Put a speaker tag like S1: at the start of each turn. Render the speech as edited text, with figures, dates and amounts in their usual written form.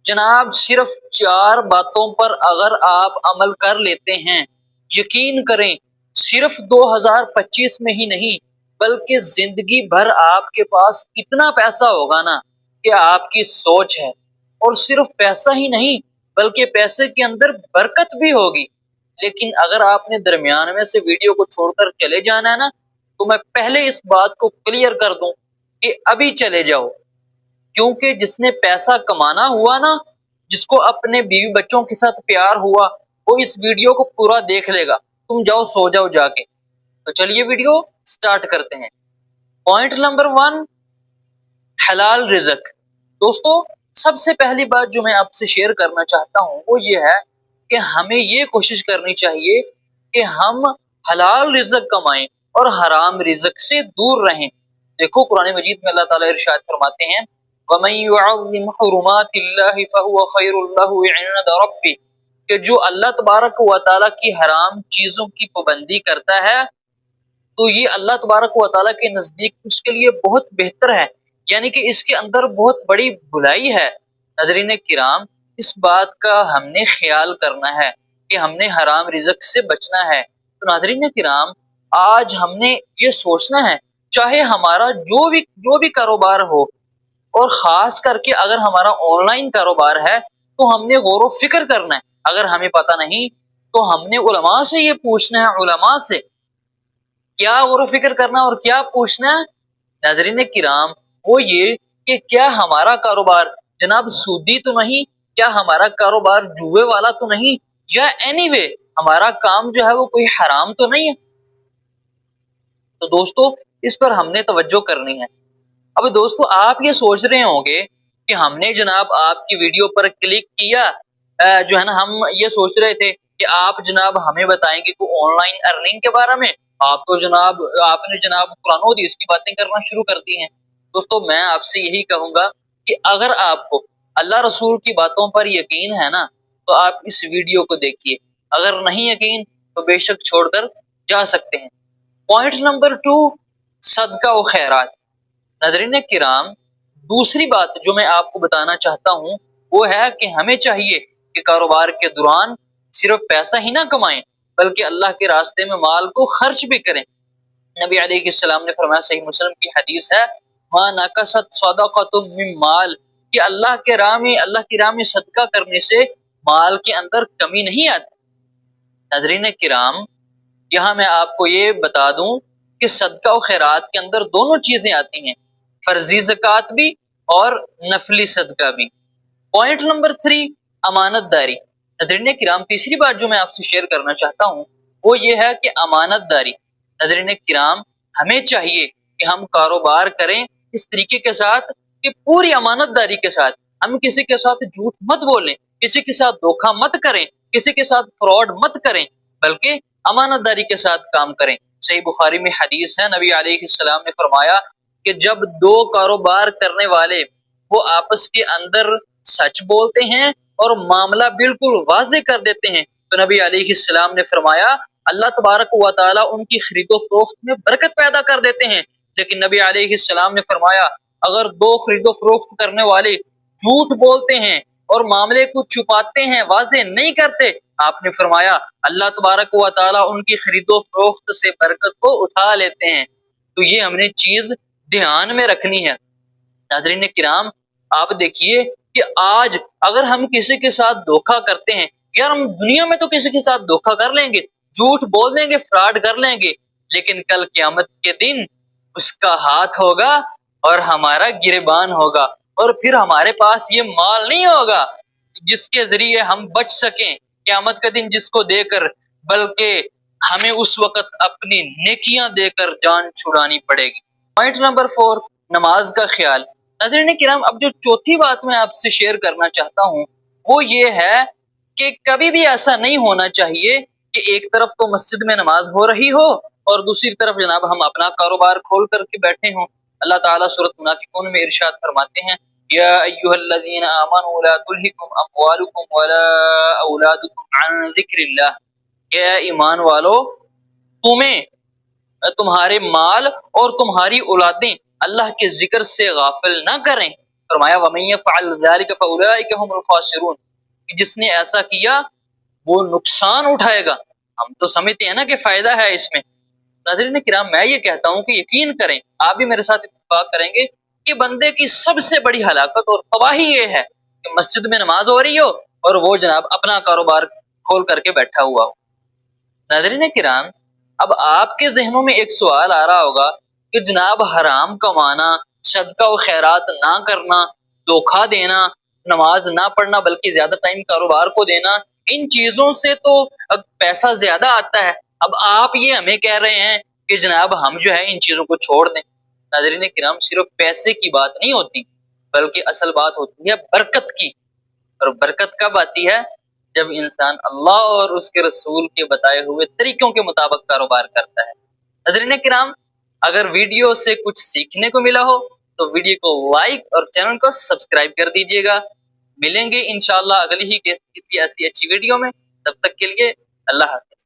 S1: जनाब सिर्फ 4 बातों पर अगर आप अमल कर लेते हैं, यकीन करें सिर्फ 2025 में ही नहीं बल्कि जिंदगी भर आपके पास इतना पैसा होगा ना कि आपकी सोच है। और सिर्फ पैसा ही नहीं बल्कि पैसे के अंदर बरकत भी होगी। लेकिन अगर आपने दरमियान में से वीडियो को छोड़कर चले जाना है ना, तो मैं पहले इस बात को क्लियर कर दूं कि अभी चले जाओ। क्योंकि जिसने पैसा कमाना हुआ ना, जिसको अपने बीवी बच्चों के साथ प्यार हुआ, वो इस वीडियो को पूरा देख लेगा। तुम जाओ सो जाओ जाके। तो चलिए वीडियो स्टार्ट करते हैं। पॉइंट नंबर 1, हलाल रिज़्क। दोस्तों सबसे पहली बात जो मैं आपसे शेयर करना चाहता हूँ वो ये है कि हमें ये कोशिश करनी चाहिए कि हम हलाल रिज़्क कमाएं और हराम रिज़्क से दूर रहें। देखो कुरान मजीद में अल्लाह ताला इरशाद फरमाते हैं, वमन युअज़्ज़िम हुरुमातिल्लाहि फहुव खैरुल लहु इंद रब्बिह, कि जो अल्लाह तबारक व तआला की हराम चीजों की पाबंदी करता है तो ये अल्लाह तबारक व तआला के नजदीक उसके लिए बहुत बेहतर है, यानी कि इसके अंदर बहुत बड़ी भलाई है। नजरीन किराम, इस बात का हमने ख्याल करना है कि हमने हराम रिज़्क से बचना है। तो नाज़रीन किराम, आज हमने ये सोचना है, चाहे हमारा जो भी कारोबार हो, और खास करके अगर हमारा ऑनलाइन कारोबार है तो हमने गौर व फिक्र करना है। अगर हमें पता नहीं तो हमने उलमा से ये पूछना है। उलमा से क्या गौर व फिक्र करना और क्या पूछना है नाज़रीन किराम, वो ये कि क्या हमारा कारोबार जनाब सूदी तो नहीं, क्या हमारा कारोबार जुए वाला तो नहीं, या एनीवे हमारा काम जो है वो कोई हराम तो नहीं है। तो दोस्तों इस पर हमने तवज्जो करनी है। अब दोस्तों आप ये सोच रहे होंगे कि हमने जनाब आपकी वीडियो पर क्लिक किया, जो है ना, हम ये सोच रहे थे कि आप जनाब हमें बताएंगे कोई ऑनलाइन अर्निंग के बारे में। आप तो जनाब आपने जनाब कुरान और हदीस की बातें करना शुरू कर दी हैं। दोस्तों मैं आपसे यही कहूंगा कि अगर आपको अल्लाह रसूल की बातों पर यकीन है ना, तो आप इस वीडियो को देखिए। अगर नहीं यकीन तो बेशक छोड़कर जा सकते हैं। पॉइंट नंबर 2, सदका व खैरात। नाज़रीन किराम, दूसरी बात जो मैं आपको बताना चाहता हूँ वो है कि हमें चाहिए कि कारोबार के दौरान सिर्फ पैसा ही ना कमाएं बल्कि अल्लाह के रास्ते में माल को खर्च भी करें। नबी अलैहिस्सलाम ने फरमाया, सही मुस्लिम की हदीस है, मा नकसत सदक़तुम मिन माल, कि अल्लाह की राह में सदका करने से माल के अंदर कमी नहीं आती। नाज़रीन किराम, यहाँ मैं आपको ये बता दूं कि सदका और खैरात के अंदर दोनों चीजें आती हैं, फर्जी ज़कात भी और नफली सदका भी। Point number 3, अमानतदारी। नाज़रीन किराम, तीसरी बात जो मैं आपसे शेयर करना चाहता हूँ वो ये है कि अमानतदारी। नाज़रीन किराम, हमें चाहिए कि हम कारोबार करें इस तरीके के साथ कि पूरी अमानतदारी के साथ। हम किसी के साथ झूठ मत बोलें, किसी के साथ धोखा मत करें, किसी के साथ फ्रॉड मत करें, बल्कि अमानतदारी के साथ काम करें। सही बुखारी में हदीस है, नबी अलैहिस्सलाम ने फरमाया कि जब 2 कारोबार करने वाले वो आपस के अंदर सच बोलते हैं और मामला बिल्कुल वाज़ेह कर देते हैं, तो नबी अलैहिस्सलाम ने फरमाया अल्लाह तबारक व तआला उनकी खरीदो फरोख्त में बरकत पैदा कर देते हैं। लेकिन नबी अलैहिस्सलाम ने फरमाया अगर 2 खरीदो फरोख्त करने वाले झूठ बोलते हैं और मामले को छुपाते हैं, वाज़ेह नहीं करते, आपने फरमाया अल्लाह तबारक व तआला उनकी खरीदो फरोख्त से बरकत को उठा लेते हैं। तो ये हमने चीज ध्यान में रखनी है। नाज़रीन किराम, आप देखिए कि आज अगर हम किसी के साथ धोखा करते हैं, यार हम दुनिया में तो किसी के साथ धोखा कर लेंगे, झूठ बोल देंगे, फ्रॉड कर लेंगे, लेकिन कल क़यामत के दिन उसका हाथ होगा और हमारा गिरबान होगा, और फिर हमारे पास ये माल नहीं होगा जिसके जरिए हम बच सकें क़यामत का दिन जिसको देकर, बल्कि हमें उस वक्त अपनी नेकियां देकर जान छुड़ानी पड़ेगी। पॉइंट नंबर 4, नमाज का ख्याल। नाज़रीन किराम, अब जो चौथी बात मैं आपसे शेयर करना चाहता हूँ वो ये है कि कभी भी ऐसा नहीं होना चाहिए कि एक तरफ तो मस्जिद में नमाज हो रही हो और दूसरी तरफ जनाब हम अपना कारोबार खोल करके बैठे हों। अल्लाह ताला सूरत मुनाफिकून में इरशाद फरमाते हैं, या अय्युहल्लज़ीना आमनू ला तुल्हिकुम अम्वालुकुम वला औलादुकुम अन ज़िक्रिल्लाह, या ईमान वालो, तुम्हें तुम्हारे माल और तुम्हारी औलादें अल्लाह के जिक्र से गाफिल न करें। فرمایا وَمَن يَفْعَلْ ذَلِكَ فَأُولَٰئِكَ هُمُ الْخَاسِرُونَ کہ جس نے ایسا کیا وہ نقصان اٹھائے گا. ہم تو سمجھتے ہیں نا کہ فائدہ ہے اس میں. ناظرین کرام میں یہ کہتا ہوں کہ یقین کریں، آپ بھی میرے ساتھ اتفاق کریں گے کہ بندے کی سب سے بڑی ہلاکت اور تباہی یہ ہے کہ مسجد میں نماز ہو رہی ہو اور وہ جناب اپنا کاروبار کھول کر کے بیٹھا ہوا ہو. ناظرین کرام اب آپ کے ذہنوں میں ایک سوال آ رہا ہوگا کہ جناب حرام کمانا، صدقہ و خیرات نہ کرنا، دھوکہ دینا، نماز نہ پڑھنا بلکہ زیادہ ٹائم کاروبار کو دینا، ان چیزوں سے تو پیسہ زیادہ آتا ہے. اب آپ یہ ہمیں کہہ رہے ہیں کہ جناب ہم جو ہے ان چیزوں کو چھوڑ دیں. ناظرین کرام صرف پیسے کی بات نہیں ہوتی بلکہ اصل بات ہوتی ہے برکت کی. اور برکت کب آتی ہے؟ جب انسان اللہ اور اس کے رسول کے بتائے ہوئے طریقوں کے مطابق کاروبار کرتا ہے. ناظرین کرام اگر ویڈیو سے کچھ سیکھنے کو ملا ہو تو ویڈیو کو لائک اور چینل کو سبسکرائب کر دیجیے گا. ملیں گے انشاءاللہ اگلی ہی کسی ایسی اچھی ویڈیو میں. تب تک کے لیے اللہ حافظ.